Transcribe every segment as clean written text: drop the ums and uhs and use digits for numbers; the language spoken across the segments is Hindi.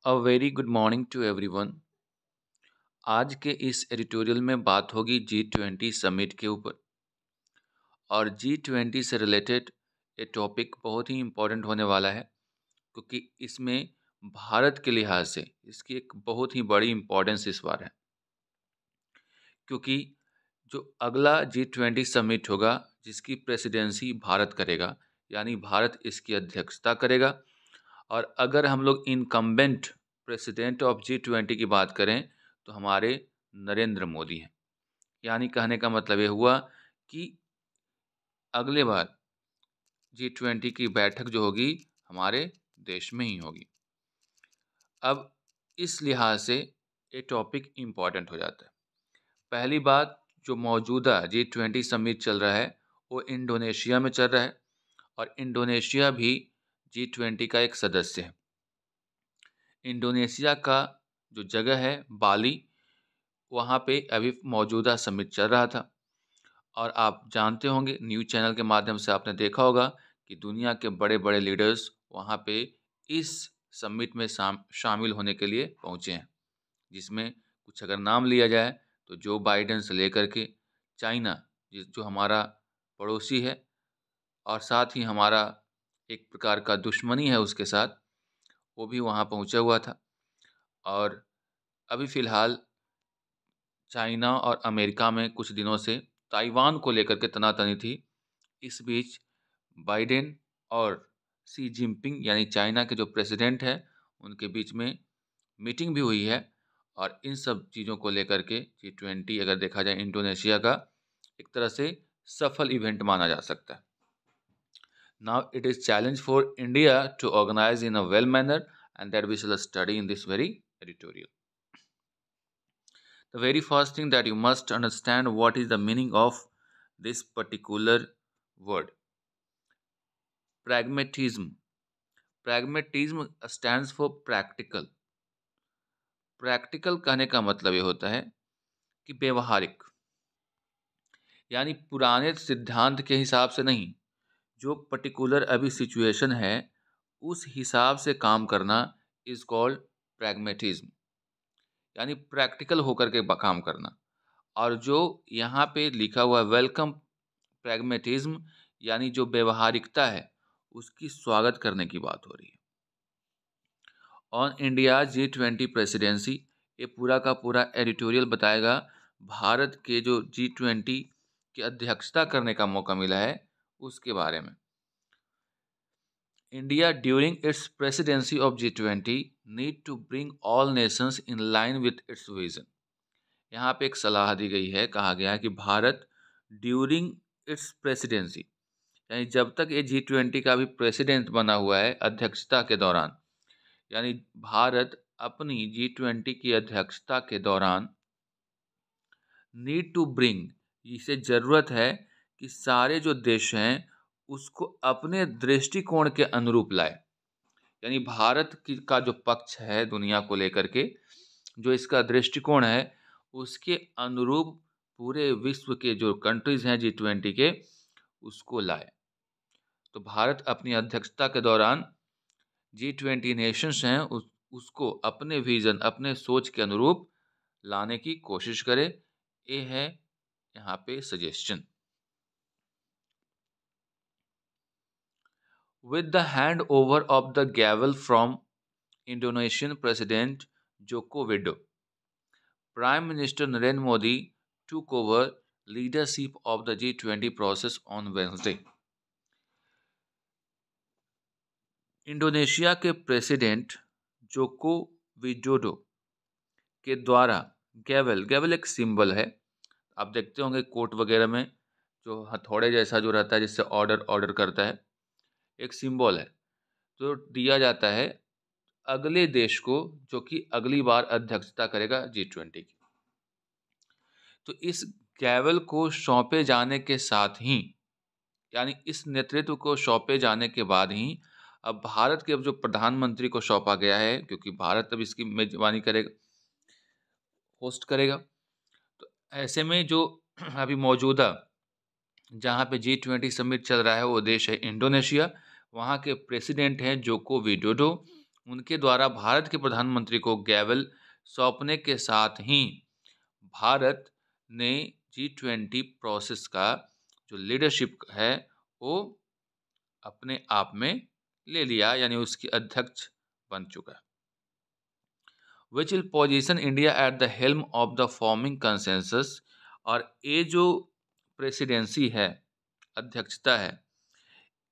A very good morning to everyone. आज के इस एडिटोरियल में बात होगी G20 समिट के ऊपर। और G20 से रिलेटेड ये टॉपिक बहुत ही इम्पोर्टेंट होने वाला है, क्योंकि इसमें भारत के लिहाज से इसकी एक बहुत ही बड़ी इम्पोर्टेंस इस बार है। क्योंकि जो अगला G20 समिट होगा, जिसकी प्रेसिडेंसी भारत करेगा, यानी भारत इसकी अध्यक्षता करेगा। और अगर हम लोग इनकम्बेंट प्रेसिडेंट ऑफ G20 की बात करें तो हमारे नरेंद्र मोदी हैं। यानी कहने का मतलब ये हुआ कि अगले बार G20 की बैठक जो होगी हमारे देश में ही होगी। अब इस लिहाज से ये टॉपिक इम्पॉर्टेंट हो जाता है। पहली बात, जो मौजूदा G20 समिट चल रहा है वो इंडोनेशिया में चल रहा है, और इंडोनेशिया भी G20 का एक सदस्य है। इंडोनेशिया का जो जगह है बाली, वहाँ पे अभी मौजूदा समिट चल रहा था। और आप जानते होंगे, न्यूज़ चैनल के माध्यम से आपने देखा होगा कि दुनिया के बड़े बड़े लीडर्स वहाँ पे इस समिट में शामिल होने के लिए पहुँचे हैं। जिसमें कुछ अगर नाम लिया जाए तो जो बाइडेन से लेकर के चाइना, जो हमारा पड़ोसी है और साथ ही हमारा एक प्रकार का दुश्मनी है उसके साथ, वो भी वहाँ पहुँचा हुआ था। और अभी फ़िलहाल चाइना और अमेरिका में कुछ दिनों से ताइवान को लेकर के तनातनी थी। इस बीच बाइडेन और शी जिनपिंग यानी चाइना के जो प्रेसिडेंट हैं, उनके बीच में मीटिंग भी हुई है। और इन सब चीज़ों को लेकर के G20 अगर देखा जाए इंडोनेशिया का एक तरह से सफल इवेंट माना जा सकता है। Now it is challenge for India to organise in a well manner, and that we shall study in this very editorial. The very first thing that you must understand what is the meaning of this particular word. Pragmatism. Pragmatism stands for practical. Practical कहने का मतलब ये होता है कि व्यवहारिक, यानी पुराने सिद्धांत के हिसाब से नहीं, जो पर्टिकुलर अभी सिचुएशन है उस हिसाब से काम करना इज कॉल्ड प्रैग्मेटिज्म, यानी प्रैक्टिकल होकर के काम करना। और जो यहाँ पे लिखा हुआ वेलकम प्रैग्मेटिज्म, यानी जो व्यवहारिकता है उसकी स्वागत करने की बात हो रही है। ऑन इंडिया G20 प्रेसिडेंसी, ये पूरा का पूरा एडिटोरियल बताएगा भारत के जो G20 की अध्यक्षता करने का मौका मिला है उसके बारे में। India during its presidency of G20 need to bring all nations in line with its vision. यहाँ पे एक सलाह दी गई है, कहा गया है कि भारत ड्यूरिंग इट्स प्रेसिडेंसी, यानी जब तक ये G20 का भी प्रेसिडेंट बना हुआ है, अध्यक्षता के दौरान, यानी भारत अपनी G20 की अध्यक्षता के दौरान नीड टू ब्रिंग, इसे ज़रूरत है कि सारे जो देश हैं उसको अपने दृष्टिकोण के अनुरूप लाए। यानी भारत का जो पक्ष है दुनिया को लेकर के, जो इसका दृष्टिकोण है उसके अनुरूप पूरे विश्व के जो कंट्रीज़ हैं G20 के, उसको लाए। तो भारत अपनी अध्यक्षता के दौरान G20 नेशंस हैं उसको अपने विज़न, अपने सोच के अनुरूप लाने की कोशिश करे। ये है यहाँ पे suggestion. With the handover of the gavel from Indonesian President Joko Widodo, Prime Minister Narendra Modi took over leadership of the G20 process on Wednesday. Indonesia के प्रेसिडेंट जोको विडोडो के द्वारा गैवल एक सिंबल है, आप देखते होंगे कोर्ट वगैरह में जो हथौड़े जैसा जो रहता है जिससे ऑर्डर करता है, एक सिंबल है, तो दिया जाता है अगले देश को जो कि अगली बार अध्यक्षता करेगा G20 की। तो इस गैवल को सौंपे जाने के साथ ही, यानी इस नेतृत्व को सौंपे जाने के बाद ही अब भारत के जो प्रधानमंत्री को सौंपा गया है, क्योंकि भारत अब इसकी मेजबानी करेगा, होस्ट करेगा। तो ऐसे में जो अभी मौजूदा जहाँ पे G20 समिट चल रहा है वो देश है इंडोनेशिया। वहाँ के प्रेसिडेंट हैं जोको विडोडो। उनके द्वारा भारत के प्रधानमंत्री को गैवल सौंपने के साथ ही भारत ने G20 प्रोसेस का जो लीडरशिप है वो अपने आप में ले लिया, यानी उसकी अध्यक्ष बन चुका है। Which will position India at the helm of the forming consensus, और ये जो प्रेसिडेंसी है, अध्यक्षता है,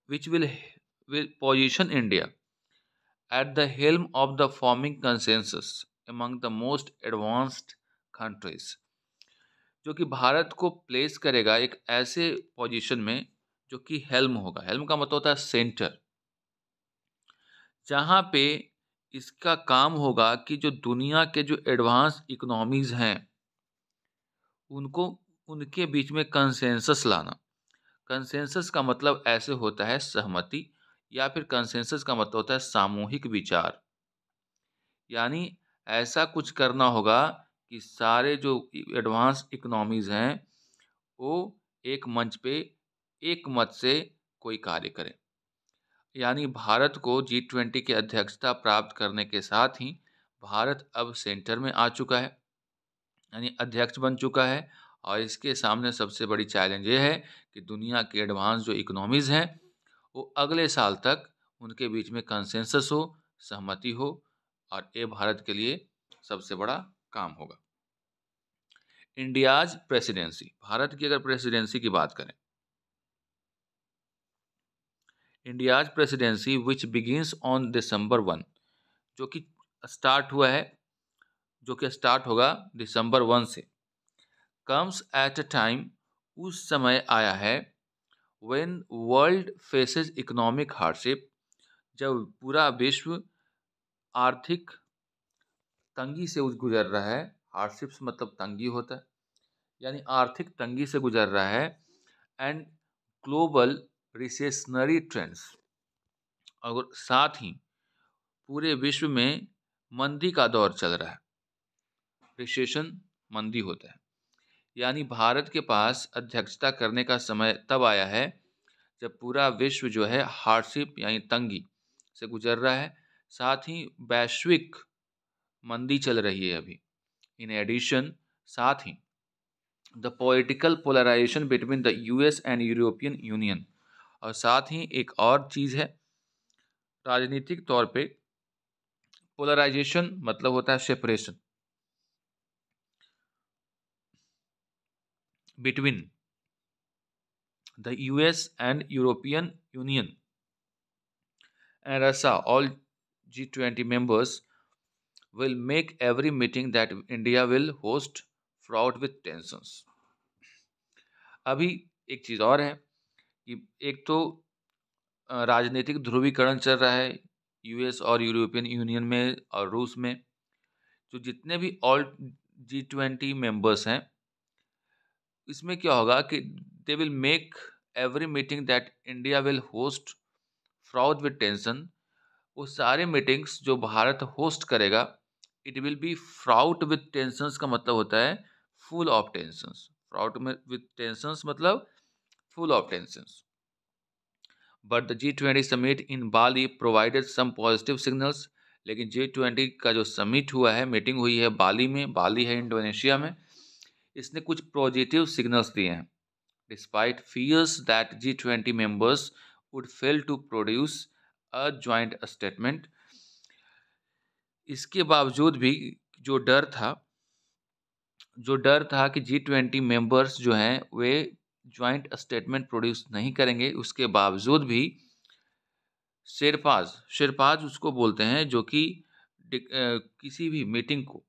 which will position India at the helm of the forming consensus among the most advanced countries, जो कि भारत को प्लेस करेगा एक ऐसे पोजीशन में जो कि हेल्म होगा। हेल्म का मतलब होता है सेंटर, जहाँ पे इसका काम होगा कि जो दुनिया के जो एडवांस इकोनॉमीज हैं उनको उनके बीच में कंसेंसस लाना। कंसेंसस का मतलब ऐसे होता है सहमति, या फिर कंसेंसस का मतलब होता है सामूहिक विचार। यानी ऐसा कुछ करना होगा कि सारे जो एडवांस इकोनॉमीज हैं वो एक मंच पे एक मत से कोई कार्य करें। यानी भारत को G20 की अध्यक्षता प्राप्त करने के साथ ही भारत अब सेंटर में आ चुका है, यानी अध्यक्ष बन चुका है। और इसके सामने सबसे बड़ी चैलेंज ये है कि दुनिया के एडवांस जो इकोनॉमीज़ हैं वो अगले साल तक उनके बीच में कंसेंसस हो, सहमति हो, और ये भारत के लिए सबसे बड़ा काम होगा। इंडियाज प्रेसिडेंसी, भारत की अगर प्रेसिडेंसी की बात करें, India's presidency which begins on December 1, जो कि स्टार्ट हुआ है, जो कि स्टार्ट होगा December 1 से, कम्स एट अ टाइम, उस समय आया है, when world faces economic hardship, जब पूरा विश्व आर्थिक तंगी से गुजर रहा है। हार्डशिप्स मतलब तंगी होता है, यानी आर्थिक तंगी से गुजर रहा है। एंड ग्लोबल रिसेशनरी ट्रेंड्स, और साथ ही पूरे विश्व में मंदी का दौर चल रहा है। रिसेशन मंदी होता है, यानी भारत के पास अध्यक्षता करने का समय तब आया है जब पूरा विश्व जो है हार्डशिप यानी तंगी से गुजर रहा है, साथ ही वैश्विक मंदी चल रही है अभी। इन एडिशन, साथ ही the political polarisation between the US and European Union, और साथ ही एक और चीज़ है, राजनीतिक तौर पे पोलराइजेशन मतलब होता है separation between the US and European union and Russia. All G20 members will make every meeting that India will host fraught with tensions. अभी एक चीज़ और है कि एक तो राजनीतिक ध्रुवीकरण चल रहा है US और यूरोपियन यूनियन में और रूस में। जो जितने भी ऑल G20 मेंबर्स हैं, इसमें क्या होगा कि they will make every meeting that India will host fraught with tension. वो सारे मीटिंग्स जो भारत होस्ट करेगा, it will be fraught with tensions का मतलब होता है फुल ऑफ टेंशंस। फ्राउट में विद टेंशंस मतलब full of tensions. But the G20 summit in Bali provided some positive signals. लेकिन G20 का जो समिट हुआ है, मीटिंग हुई है बाली में, बाली है इंडोनेशिया में, इसने कुछ पॉजिटिव सिग्नल्स दिए हैं। Despite fears that G20 members would fail to produce a joint statement, इसके बावजूद भी जो डर था कि G20 मेंबर्स जो हैं वे जॉइंट स्टेटमेंट प्रोड्यूस नहीं करेंगे, उसके बावजूद भी शेरपाज उसको बोलते हैं जो कि किसी भी मीटिंग को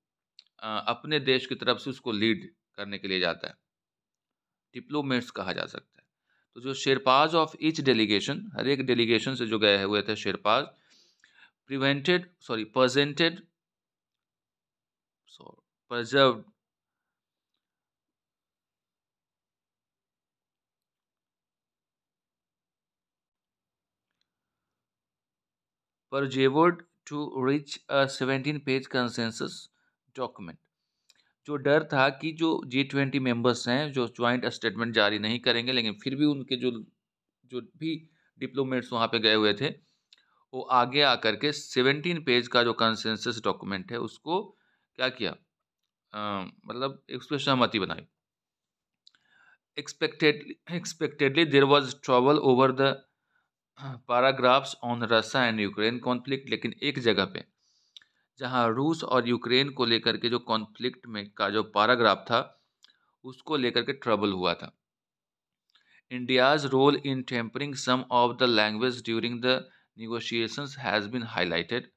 अपने देश की तरफ से उसको लीड करने के लिए जाता है, डिप्लोमेट्स कहा जा सकता है। तो जो शेरपाज ऑफ ईच डेलीगेशन, हर एक डेलीगेशन से जो गए हुए थे शेरपाज, preserved persevered to reach a 17-page consensus document। जो डर था कि जो G20 मेंबर्स हैं जो ज्वाइंट स्टेटमेंट जारी नहीं करेंगे, लेकिन फिर भी उनके जो जो भी डिप्लोमेट्स वहाँ पे गए हुए थे वो आगे आकर के 17 पेज का जो कंसेंसस डॉक्यूमेंट है उसको क्या किया, मतलब उस पे सहमति बनाई। Expectedly there was trouble over the paragraphs on Russia and Ukraine conflict, लेकिन एक जगह पे जहां रूस और यूक्रेन को लेकर के जो कॉन्फ्लिक्ट में का जो पैराग्राफ था उसको लेकर के ट्रबल हुआ था। India's role in tempering some of the language during the negotiations has been highlighted.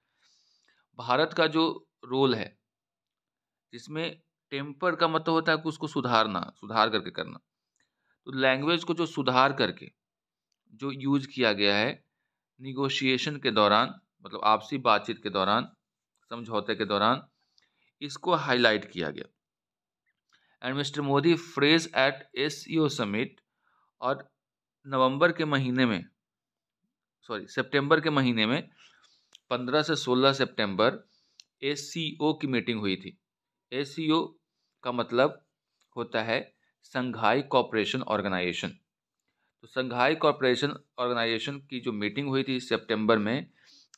भारत का जो रोल है जिसमें टेम्पर का मतलब होता है कि उसको सुधारना, सुधार करके करना, तो लैंग्वेज को जो सुधार करके जो यूज किया गया है निगोशिएशन के दौरान, मतलब आपसी बातचीत के दौरान, समझौते के दौरान, इसको हाईलाइट किया गया। And Mr Modi phrase at SCO summit, और नवंबर के महीने में, सितंबर के महीने में 15 से 16 सितंबर एससीओ की मीटिंग हुई थी। एससीओ का मतलब होता है संघाई कोऑपरेशन ऑर्गेनाइजेशन। तो संघाई कोऑपरेशन ऑर्गेनाइजेशन की जो मीटिंग हुई थी सितंबर में,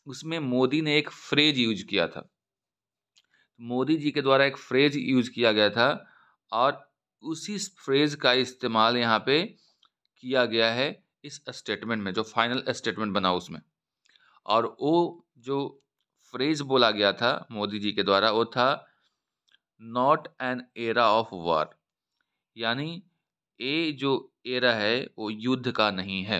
उसमें मोदी ने एक फ्रेज यूज किया था। मोदी जी के द्वारा एक फ्रेज यूज किया गया था और उसी फ्रेज का इस्तेमाल यहाँ पे किया गया है इस स्टेटमेंट में, जो फाइनल स्टेटमेंट बना उसमें। और वो जो फ्रेज बोला गया था मोदी जी के द्वारा वो था not an era of war, यानी ये जो एरा है वो युद्ध का नहीं है।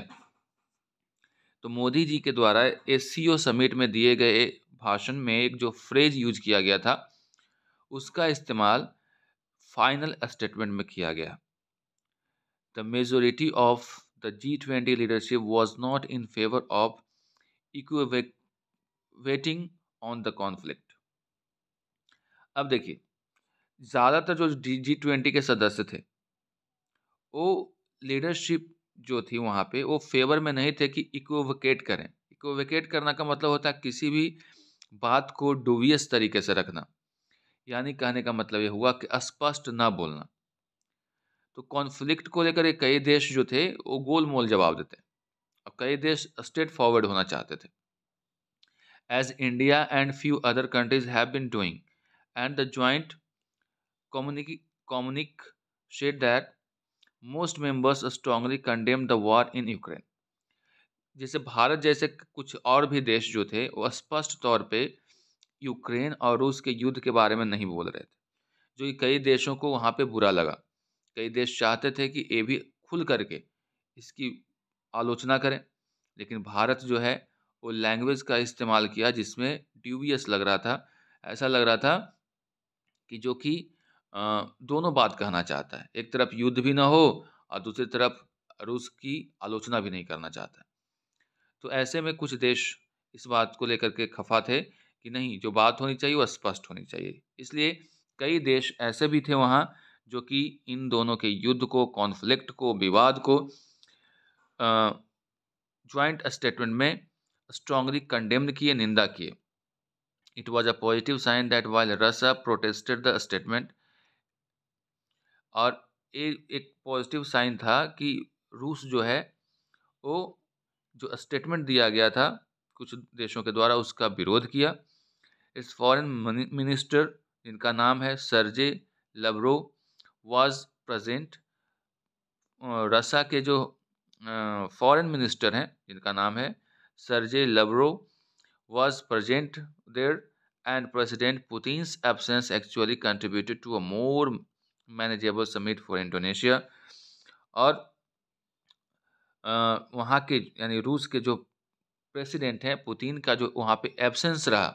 तो मोदी जी के द्वारा एससीओ समिट में दिए गए भाषण में एक जो फ्रेज यूज किया गया था उसका इस्तेमाल फाइनल स्टेटमेंट में किया गया। The majority of the G20 leadership was not in favour of equating on the conflict. अब देखिए, ज़्यादातर जो G20 के सदस्य थे वो लीडरशिप जो थी वहाँ पे वो फेवर में नहीं थे कि इक्विवोकेट करें। इक्विवोकेट करना का मतलब होता है किसी भी बात को डुबियस तरीके से रखना, यानी कहने का मतलब ये हुआ कि स्पष्ट ना बोलना। तो कॉन्फ्लिक्ट को लेकर के कई देश जो थे वो गोलमोल जवाब देते और कई देश स्ट्रेट फॉरवर्ड होना चाहते थे, as India and few other countries have been doing, and the joint communique said that most members strongly condemned the war in Ukraine। जैसे भारत जैसे कुछ और भी देश जो थे वो स्पष्ट तौर पे यूक्रेन और रूस के युद्ध के बारे में नहीं बोल रहे थे, जो कि कई देशों को वहाँ पे बुरा लगा। कई देश चाहते थे कि ये भी खुल करके इसकी आलोचना करें, लेकिन भारत जो है वो लैंग्वेज का इस्तेमाल किया जिसमें ड्यूबियस लग रहा था, ऐसा लग रहा था कि जो कि दोनों बात कहना चाहता है, एक तरफ युद्ध भी ना हो और दूसरी तरफ रूस की आलोचना भी नहीं करना चाहता है। तो ऐसे में कुछ देश इस बात को लेकर के खफा थे कि नहीं, जो बात होनी चाहिए वो स्पष्ट होनी चाहिए। इसलिए कई देश ऐसे भी थे वहाँ जो कि इन दोनों के युद्ध को, कॉन्फ्लिक्ट को, विवाद को ज्वाइंट स्टेटमेंट में स्ट्रांगली कंडेम्ड किए, निंदा किए। It was a positive sign that while Russia protested the statement, और एक पॉजिटिव साइन था कि रूस जो है वो जो स्टेटमेंट दिया गया था कुछ देशों के द्वारा उसका विरोध किया। इस फॉरेन मिनिस्टर जिनका नाम है Sergey Lavrov was present. Russia के जो फॉरेन मिनिस्टर हैं जिनका नाम है Sergey Lavrov was present there, and President Putin's absence actually contributed to a more manageable summit for Indonesia. और वहाँ के यानी रूस के जो प्रेसिडेंट हैं पुतिन का जो वहाँ पे एब्सेंस रहा,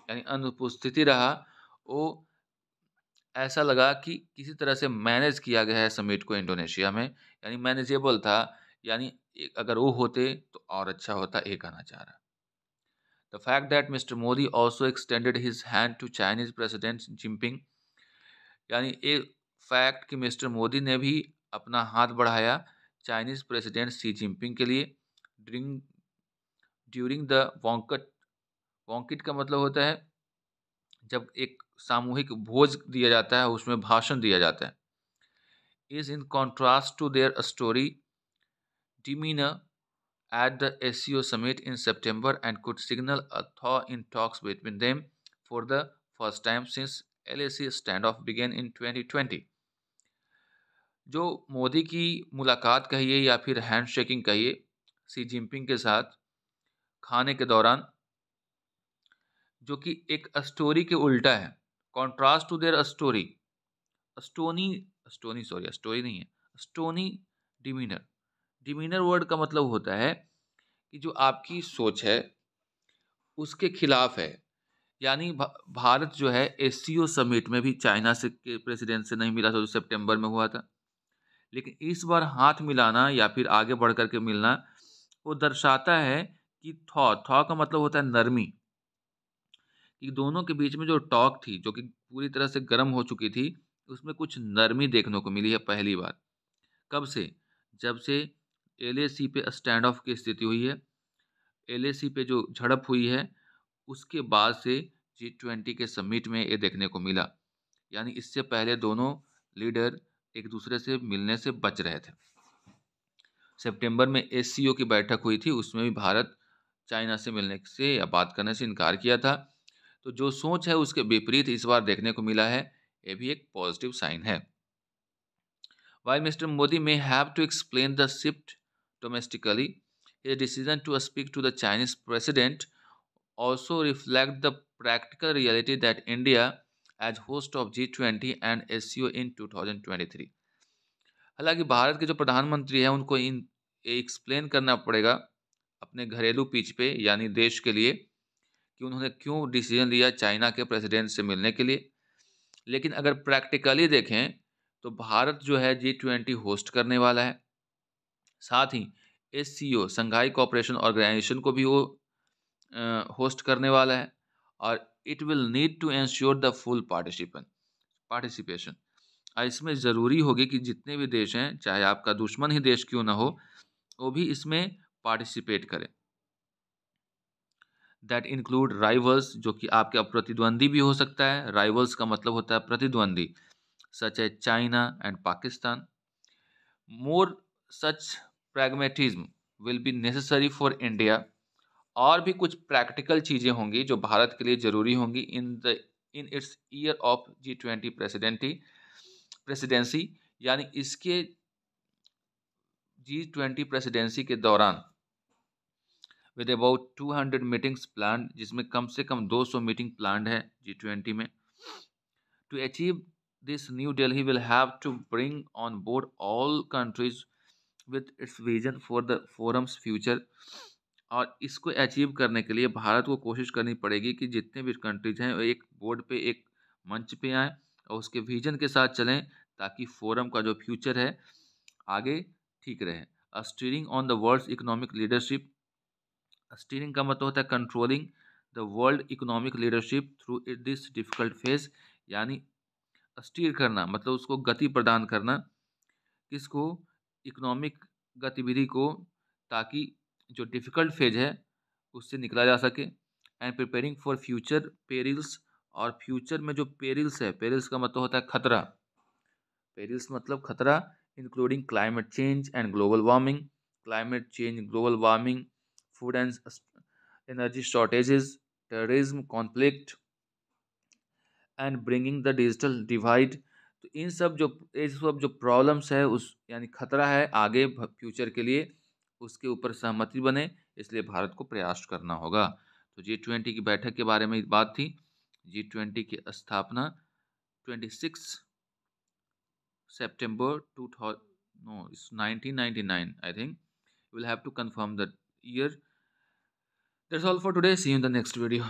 यानी अनुपस्थिति रहा, वो ऐसा लगा कि किसी तरह से मैनेज किया गया है समिट को इंडोनेशिया में, यानी मैनेजेबल था, यानी अगर वो होते तो और अच्छा होता, ये कहना चाह रहा। The fact that Mr Modi also extended his hand to Chinese president Jinping, यानी ये फैक्ट कि मिस्टर मोदी ने भी अपना हाथ बढ़ाया चाइनीज प्रेसिडेंट शी जिनपिंग के लिए ड्यूरिंग द वॉन्कट। वॉन्किट का मतलब होता है जब एक सामूहिक भोज दिया जाता है, उसमें भाषण दिया जाता है। Is in contrast to their story demeanour at the SCO summit in September and could signal a thaw in talks between them for the first time since LAC standoff began in 2020. जो मोदी की मुलाकात कहिए या फिर हैंडशेकिंग कहिए सी जिनपिंग के साथ खाने के दौरान, जो कि एक स्टोरी के उल्टा है, contrast to their story, stony stony sorry story नहीं है, स्टोनी डिमीनर। डिमीनर वर्ड का मतलब होता है कि जो आपकी सोच है उसके खिलाफ है। यानी भारत जो है एससीओ समिट में भी चाइना से के प्रेसिडेंट से नहीं मिला था, जो सितंबर में हुआ था, लेकिन इस बार हाथ मिलाना या फिर आगे बढ़ कर के मिलना वो दर्शाता है कि थॉ थॉ का मतलब होता है नरमी, कि दोनों के बीच में जो टॉक थी जो कि पूरी तरह से गर्म हो चुकी थी, उसमें कुछ नरमी देखने को मिली है पहली बार। कब से? जब से एलएसी पे स्टैंड ऑफ की स्थिति हुई है, एलएसी पे जो झड़प हुई है, उसके बाद से G20 के समिट में ये देखने को मिला। यानी इससे पहले दोनों लीडर एक दूसरे से मिलने से बच रहे थे। सितंबर में एससीओ की बैठक हुई थी, उसमें भी भारत चाइना से मिलने से या बात करने से इनकार किया था। तो जो सोच है उसके विपरीत इस बार देखने को मिला है, ये भी एक पॉजिटिव साइन है। While Mr. Modi may have to explain the shift domestically, his decision to speak to the Chinese president also reflect the practical reality that India as host of G20 and SCO in 2023. हालांकि भारत के जो प्रधानमंत्री हैं उनको इन एक्सप्लेन करना पड़ेगा अपने घरेलू पिच पे, यानी देश के लिए, कि उन्होंने क्यों डिसीजन लिया चाइना के प्रेसिडेंट से मिलने के लिए। लेकिन अगर प्रैक्टिकली देखें तो भारत जो है G20 होस्ट करने वाला है, साथ ही एससीओ संघाई कोऑपरेशन ऑर्गेनाइजेशन को भी वो होस्ट करने वाला है, और it will need to ensure the full participation. इसमें ज़रूरी होगी कि जितने भी देश हैं, चाहे आपका दुश्मन ही देश क्यों ना हो, वो भी इसमें पार्टिसिपेट करें। दैट इंक्लूड राइवल्स, जो कि आपके प्रतिद्वंदी भी हो सकता है। राइवल्स का मतलब होता है प्रतिद्वंदी, सच है China and Pakistan. More such pragmatism will be necessary for India. और भी कुछ प्रैक्टिकल चीज़ें होंगी जो भारत के लिए ज़रूरी होंगी in its year of G20 presidency, यानी इसके G20 प्रेसिडेंसी के दौरान, विद अबाउट 200 मीटिंग्स प्लान, जिसमें कम से कम 200 मीटिंग प्लान है G20 में। To achieve this, New Delhi will have to bring on board all countries with its vision for the forum's future. और इसको अचीव करने के लिए भारत को कोशिश करनी पड़ेगी कि जितने भी कंट्रीज हैं एक बोर्ड पे, एक मंच पे आएँ और उसके विजन के साथ चलें, ताकि फोरम का जो फ्यूचर है आगे ठीक रहे। Steering on the world's economic leadership. Steering का मतलब होता है controlling the world economic leadership through this difficult phase. यानी स्टीयर करना मतलब उसको गति प्रदान करना, किसको? इकोनॉमिक गतिविधि को, ताकि जो डिफ़िकल्ट फेज है उससे निकला जा सके। And preparing for future perils. और फ्यूचर में जो पेरिल्स है, पेरिल्स का मतलब होता है खतरा, पेरिल्स मतलब खतरा, including climate change and global warming. Climate change, global warming, food and energy shortages, terrorism, conflict and bringing the digital divide. तो इन सब जो प्रॉब्लम्स है, उस यानी खतरा है आगे फ्यूचर के लिए, उसके ऊपर सहमति बने, इसलिए भारत को प्रयास करना होगा। तो G20 की बैठक के बारे में बात थी। G20 की स्थापना 26 सितंबर 1999, I think. You will have to confirm the year. That's all for today, see you in the next video.